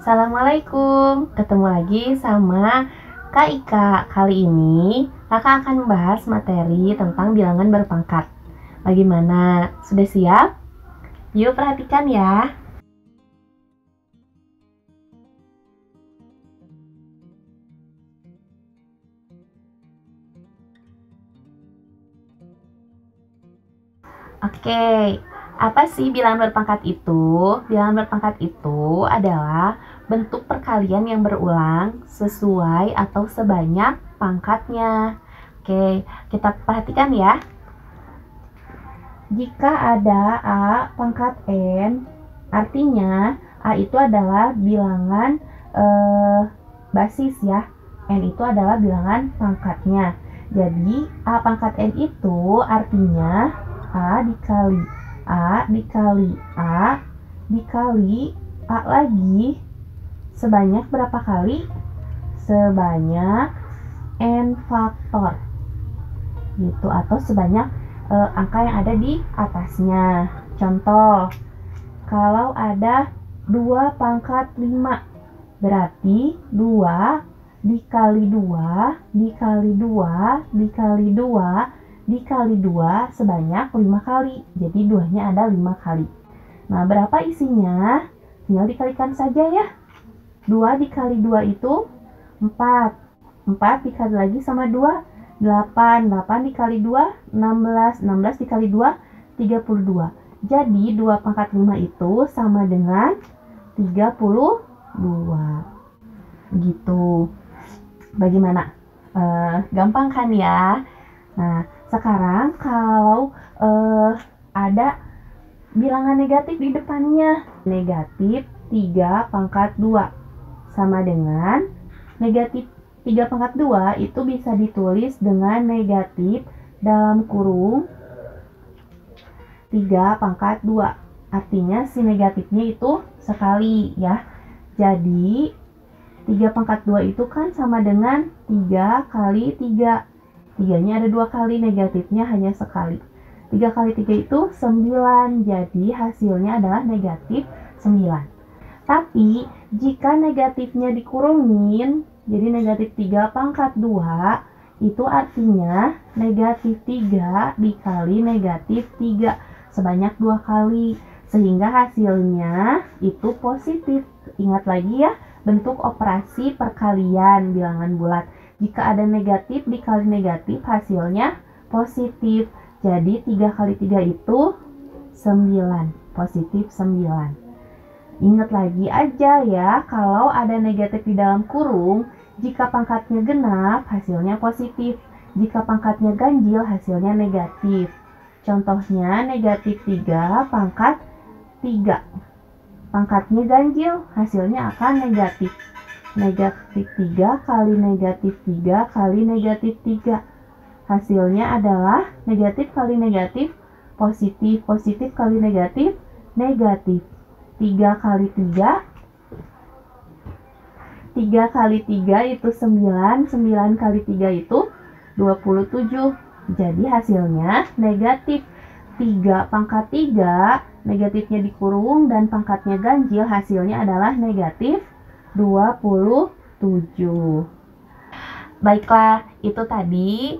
Assalamualaikum, ketemu lagi sama Kak Ika. Kali ini kakak akan membahas materi tentang bilangan berpangkat. Bagaimana? Sudah siap? Yuk perhatikan ya. Oke, apa sih bilangan berpangkat itu? Bilangan berpangkat itu adalah bentuk perkalian yang berulang sesuai atau sebanyak pangkatnya. Oke, kita perhatikan ya. Jika ada A pangkat N, artinya A itu adalah bilangan basis ya. N itu adalah bilangan pangkatnya. Jadi A pangkat N itu artinya A dikali A dikali A dikali A lagi sebanyak berapa kali? Sebanyak N faktor gitu, atau sebanyak angka yang ada di atasnya. Contoh, kalau ada 2 pangkat 5, berarti 2 dikali 2 dikali 2 dikali 2 dikali 2 sebanyak 5 kali. Jadi 2-nya ada 5 kali. Nah, berapa isinya? Tinggal dikalikan saja ya. 2 dikali 2 itu 4. 4 dikali lagi sama 2, 8. 8 dikali 2, 16. 16 dikali 2, 32. Jadi 2 pangkat 5 itu sama dengan 32. Gitu. Bagaimana? Gampang kan ya? Nah, sekarang kalau ada bilangan negatif di depannya, negatif 3 pangkat 2 sama dengan negatif 3 pangkat 2 itu bisa ditulis dengan negatif dalam kurung 3 pangkat 2. Artinya si negatifnya itu sekali ya. Jadi 3 pangkat 2 itu kan sama dengan 3 kali 3. 3-nya ada 2 kali, negatifnya hanya sekali. 3 kali 3 itu 9, jadi hasilnya adalah negatif 9. Tapi jika negatifnya dikurungin, jadi negatif 3 pangkat 2, itu artinya negatif 3 dikali negatif 3, sebanyak 2 kali. Sehingga hasilnya itu positif. Ingat lagi ya, bentuk operasi perkalian bilangan bulat. Jika ada negatif dikali negatif, hasilnya positif. Jadi 3 kali 3 itu 9, positif 9. Ingat lagi aja ya, kalau ada negatif di dalam kurung, jika pangkatnya genap, hasilnya positif. Jika pangkatnya ganjil, hasilnya negatif. Contohnya negatif 3 pangkat 3. Pangkatnya ganjil, hasilnya akan negatif. Negatif 3 kali negatif 3 kali negatif 3. Hasilnya adalah negatif kali negatif, positif. Positif kali negatif, negatif. 3 kali 3, 3 kali 3 itu 9, 9 kali 3 itu 27. Jadi hasilnya negatif. 3 pangkat 3, negatifnya dikurung dan pangkatnya ganjil, hasilnya adalah negatif 27. Baiklah, itu tadi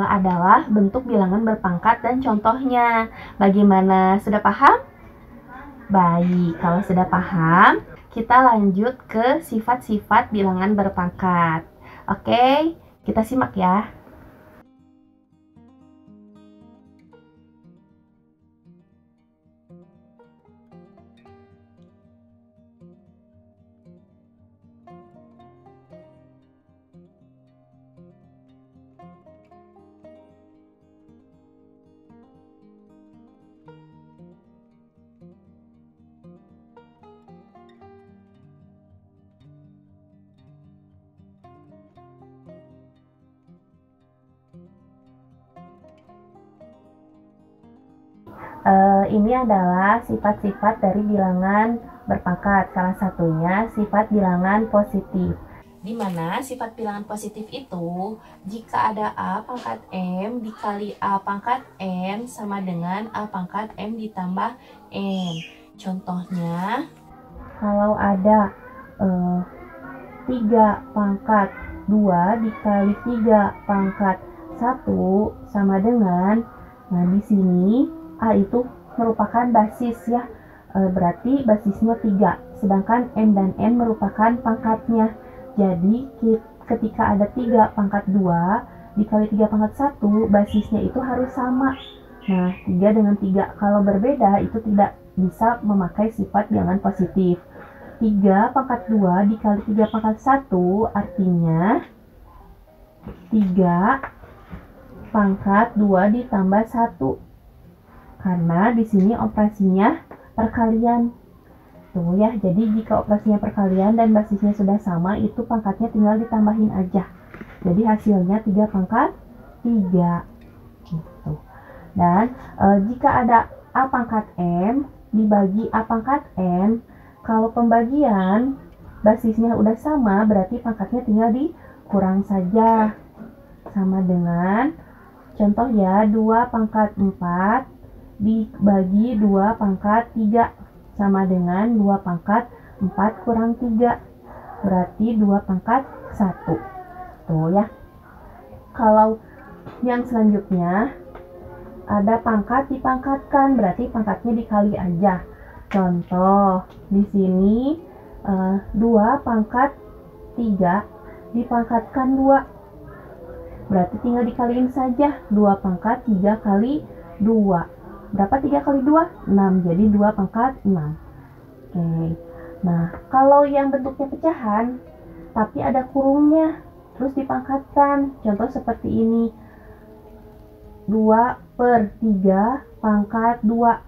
adalah bentuk bilangan berpangkat dan contohnya. Bagaimana? Sudah paham? Baik, kalau sudah paham, kita lanjut ke sifat-sifat bilangan berpangkat. Oke, kita simak ya. Ini adalah sifat-sifat dari bilangan berpangkat. Salah satunya sifat bilangan positif. Di mana sifat bilangan positif itu, jika ada A pangkat M dikali A pangkat N sama dengan A pangkat M ditambah N. Contohnya, kalau ada 3 pangkat 2 dikali 3 pangkat 1 sama dengan, nah di sini A itu merupakan basis ya, berarti basisnya 3, sedangkan M dan N merupakan pangkatnya. Jadi ketika ada 3 pangkat 2 dikali 3 pangkat 1, basisnya itu harus sama. Nah, 3 dengan 3 kalau berbeda itu tidak bisa memakai sifat bilangan positif. 3 pangkat 2 dikali 3 pangkat 1 artinya 3 pangkat 2 ditambah 1. Karena di sini operasinya perkalian. Tuh ya, jadi jika operasinya perkalian dan basisnya sudah sama, itu pangkatnya tinggal ditambahin aja. Jadi hasilnya 3 pangkat 3. Gitu. Dan jika ada A pangkat M dibagi A pangkat N, kalau pembagian basisnya udah sama, berarti pangkatnya tinggal dikurang saja. Sama dengan, contoh ya, 2 pangkat 4 dibagi 2 pangkat 3. Sama dengan 2 pangkat 4 kurang 3. Berarti 2 pangkat 1. Tuh ya. Kalau yang selanjutnya, ada pangkat dipangkatkan, berarti pangkatnya dikali aja. Contoh, di sini 2 pangkat 3 dipangkatkan 2. Berarti tinggal dikaliin saja. 2 pangkat 3 kali 2. Berapa 3 kali 2? 6. Jadi 2 pangkat 6. Oke. Nah, kalau yang bentuknya pecahan, tapi ada kurungnya, terus dipangkatkan. Contoh seperti ini. 2/3 pangkat 2.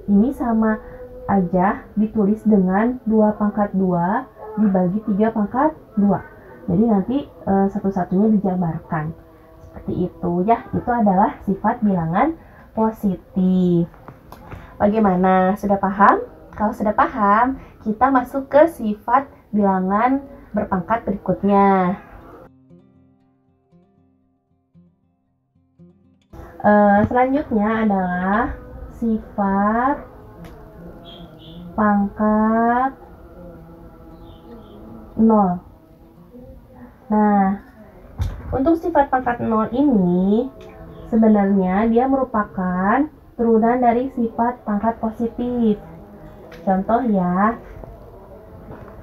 Ini sama aja ditulis dengan 2 pangkat 2 dibagi 3 pangkat 2. Jadi nanti satu-satunya dijabarkan. Seperti itu ya, itu adalah sifat bilangan positif. Bagaimana? Sudah paham? Kalau sudah paham, kita masuk ke sifat bilangan berpangkat berikutnya. Selanjutnya adalah sifat pangkat 0. Nah, untuk sifat pangkat 0 ini sebenarnya dia merupakan turunan dari sifat pangkat positif. Contoh ya,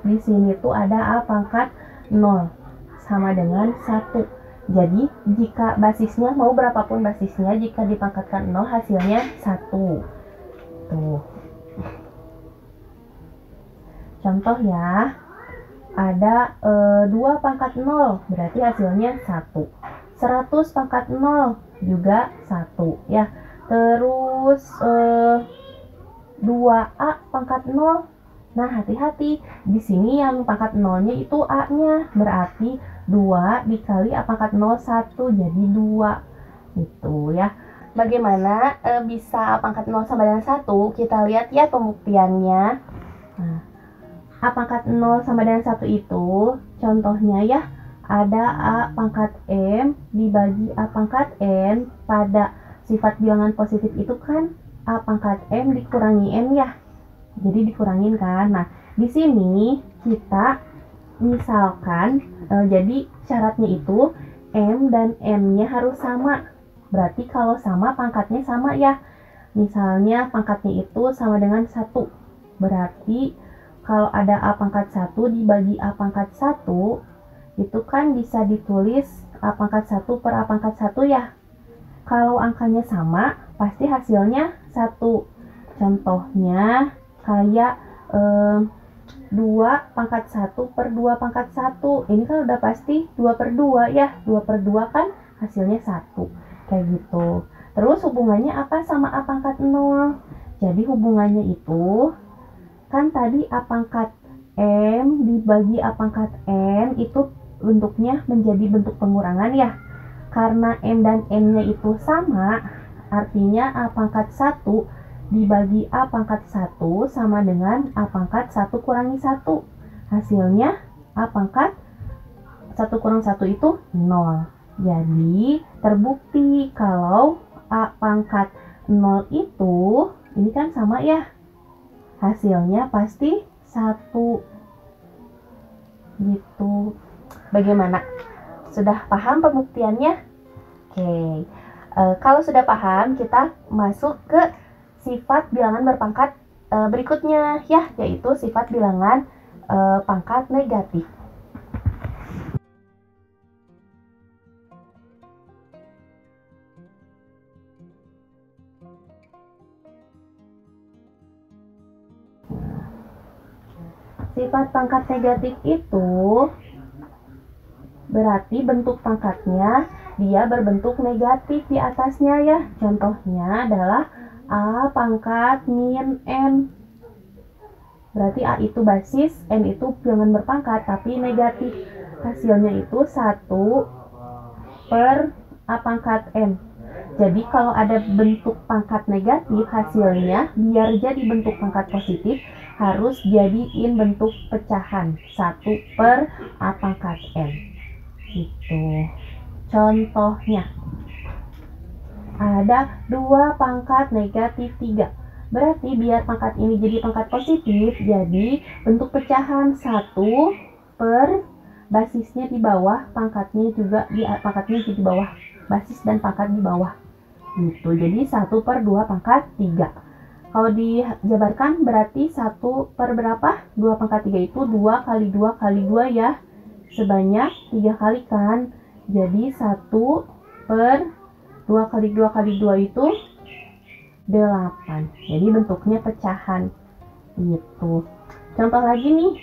di sini tuh ada A pangkat 0 sama dengan 1. Jadi jika basisnya, mau berapapun basisnya, jika dipangkatkan 0 hasilnya 1. Tuh. Contoh ya, ada 2 pangkat 0, berarti hasilnya 1. 100 pangkat 0 juga 1 ya. Terus 2A pangkat 0. Nah, hati-hati. Di sini yang pangkat 0-nya itu A-nya. Berarti 2 dikali A pangkat 0, 1. Jadi 2. Itu ya. Bagaimana bisa A pangkat 0 sama dengan 1? Kita lihat ya pembuktiannya. Nah, A pangkat 0 sama dengan 1 itu, contohnya ya, ada A pangkat M dibagi A pangkat N. Pada sifat bilangan positif itu kan A pangkat M dikurangi N ya. Jadi dikurangin kan. Nah, di sini kita misalkan jadi syaratnya itu M dan N-nya harus sama. Berarti kalau sama pangkatnya sama ya. Misalnya pangkatnya itu sama dengan 1. Berarti kalau ada A pangkat 1 dibagi A pangkat 1, itu kan bisa ditulis A pangkat 1 per A pangkat 1 ya. Kalau angkanya sama, pasti hasilnya 1. Contohnya kayak 2 pangkat 1 per 2 pangkat 1. Ini kan udah pasti 2/2 ya. 2/2 kan hasilnya 1. Kayak gitu. Terus hubungannya apa sama A pangkat 0? Jadi hubungannya itu, kan tadi A pangkat M dibagi A pangkat N itu bentuknya menjadi bentuk pengurangan ya. Karena M dan N-nya itu sama, artinya A pangkat 1 dibagi A pangkat 1 sama dengan A pangkat 1 kurangi 1. Hasilnya A pangkat 1 kurang 1 itu 0. Jadi terbukti kalau A pangkat 0 itu, ini kan sama ya. Hasilnya pasti 1. Gitu. Bagaimana? Sudah paham pembuktiannya? Oke. Kalau sudah paham, kita masuk ke sifat bilangan berpangkat berikutnya ya, yaitu sifat bilangan pangkat negatif. Sifat pangkat negatif itu berarti bentuk pangkatnya dia berbentuk negatif di atasnya ya. Contohnya adalah A pangkat min N. Berarti A itu basis, N itu bilangan berpangkat tapi negatif. Hasilnya itu 1 per A pangkat N. Jadi kalau ada bentuk pangkat negatif, hasilnya biar jadi bentuk pangkat positif harus jadiin bentuk pecahan 1 per A pangkat N. Gitu. Contohnya ada 2 pangkat negatif 3. Berarti biar pangkat ini jadi pangkat positif, jadi bentuk pecahan 1 per basisnya di bawah, pangkatnya juga pangkatnya di bawah, basis dan pangkat di bawah. Gitu. Jadi 1 per 2 pangkat 3. Kalau dijabarkan berarti 1 per berapa? 2 pangkat 3 itu 2 kali 2 kali 2 ya. Sebanyak 3 kali kan. Jadi 1 per 2 kali 2 kali 2 itu 8. Jadi bentuknya pecahan. Gitu. Contoh lagi nih.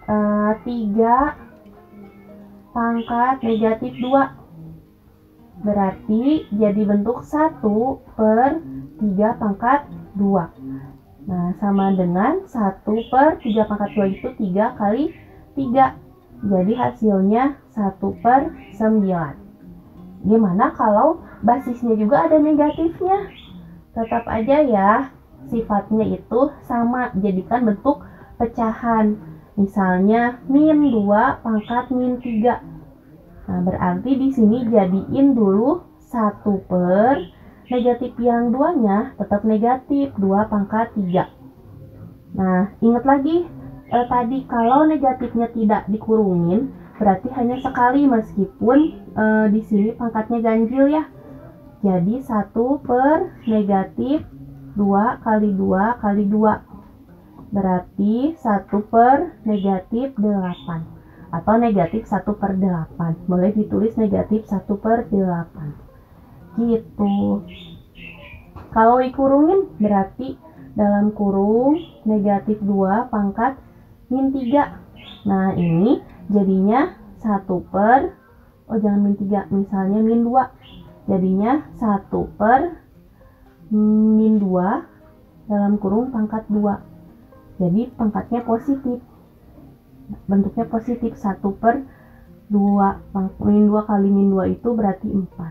3 pangkat negatif 2. Berarti jadi bentuk 1 per 3 pangkat 2. Nah, sama dengan 1 per 3 pangkat 2 itu 3 kali 3. Jadi hasilnya 1 per 9. Gimana kalau basisnya juga ada negatifnya? Tetap aja ya, sifatnya itu sama, jadikan bentuk pecahan. Misalnya min 2 pangkat min 3. Nah, berarti di sini jadiin dulu 1 per negatif yang 2-nya tetap negatif 2 pangkat 3. Nah, ingat lagi tadi kalau negatifnya tidak dikurungin berarti hanya sekali meskipun di sini pangkatnya ganjil ya. Jadi 1 per negatif 2 kali 2 kali 2. Berarti 1 per negatif 8. Atau negatif 1 per 8. Boleh ditulis negatif 1 per 8. Gitu. Kalau dikurungin berarti dalam kurung negatif 2 pangkat min 3. Nah, ini jadinya 1 per, jangan min 3, misalnya min 2. Jadinya 1 per min 2 dalam kurung pangkat 2. Jadi pangkatnya positif. Bentuknya positif 1 per 2. Min 2 kali min 2 itu berarti 4.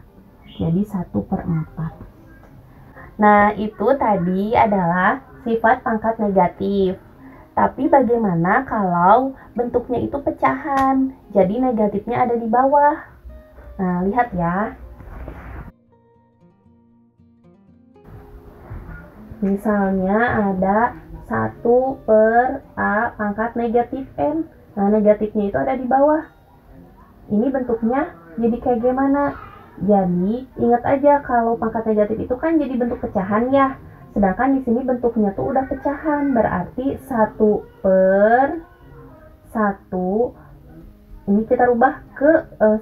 Jadi 1 per 4. Nah, itu tadi adalah sifat pangkat negatif. Tapi bagaimana kalau bentuknya itu pecahan? Jadi negatifnya ada di bawah. Nah, lihat ya. Misalnya ada 1 per A pangkat negatif N. Nah, negatifnya itu ada di bawah. Ini bentuknya jadi kayak gimana? Jadi, ingat aja kalau pangkat negatif itu kan jadi bentuk pecahan ya. Sedangkan di sini bentuknya tuh udah pecahan. Berarti 1 per 1. Ini kita rubah ke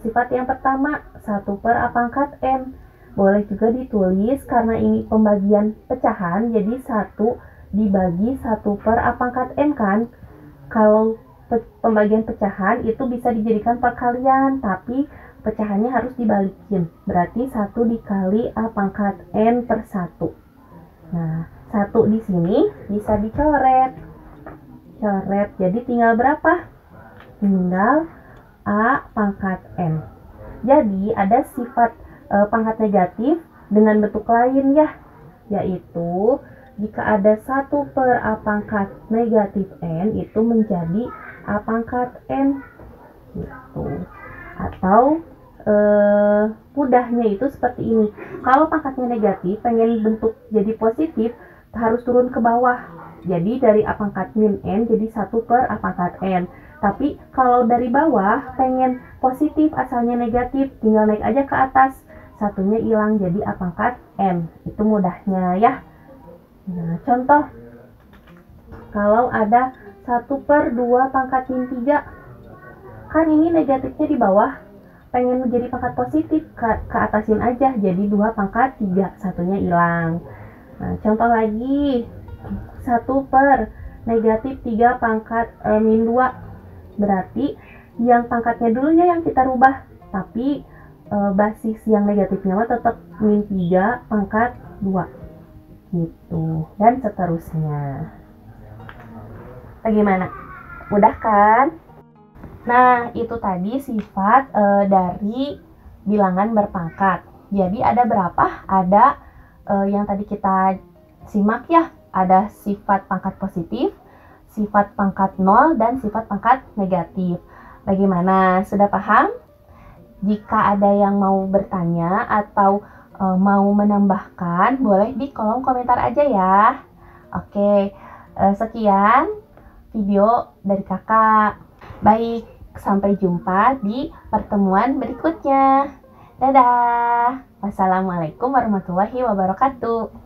sifat yang pertama. 1 per A pangkat N. Boleh juga ditulis karena ini pembagian pecahan. Jadi 1 dibagi 1 per A pangkat N kan. Kalau pembagian pecahan itu bisa dijadikan perkalian. Tapi pecahannya harus dibalikin. Berarti 1 dikali A pangkat N per 1. Nah, 1 di sini bisa dicoret. Coret. Jadi tinggal berapa? Tinggal A pangkat N. Jadi ada sifat pangkat negatif dengan bentuk lain ya. Yaitu jika ada 1 per A pangkat negatif N itu menjadi A pangkat N. Gitu. Atau mudahnya itu seperti ini. Kalau pangkatnya negatif, pengen bentuk jadi positif, harus turun ke bawah. Jadi dari A pangkat min N jadi 1 per A pangkat N. Tapi kalau dari bawah pengen positif asalnya negatif, tinggal naik aja ke atas. Satunya hilang jadi A pangkat M. Itu mudahnya ya. Nah, contoh. Kalau ada 1/2 pangkat min 3. Kan ini negatifnya di bawah. Pengen menjadi pangkat positif, ke atasin aja. Jadi 2 pangkat 3. Satunya hilang. Nah, contoh lagi. 1/-3 pangkat min 2. Berarti yang pangkatnya dulunya yang kita rubah, tapi basis yang negatifnya mah tetap min 3 pangkat 2 gitu, dan seterusnya. Bagaimana? Mudah kan? Nah, itu tadi sifat dari bilangan berpangkat. Jadi ada berapa? Ada yang tadi kita simak ya, ada sifat pangkat positif, sifat pangkat 0, dan sifat pangkat negatif. Bagaimana? Sudah paham? Jika ada yang mau bertanya atau mau menambahkan, boleh di kolom komentar aja ya. Oke, sekian video dari kakak. Baik, sampai jumpa di pertemuan berikutnya. Dadah. Wassalamualaikum warahmatullahi wabarakatuh.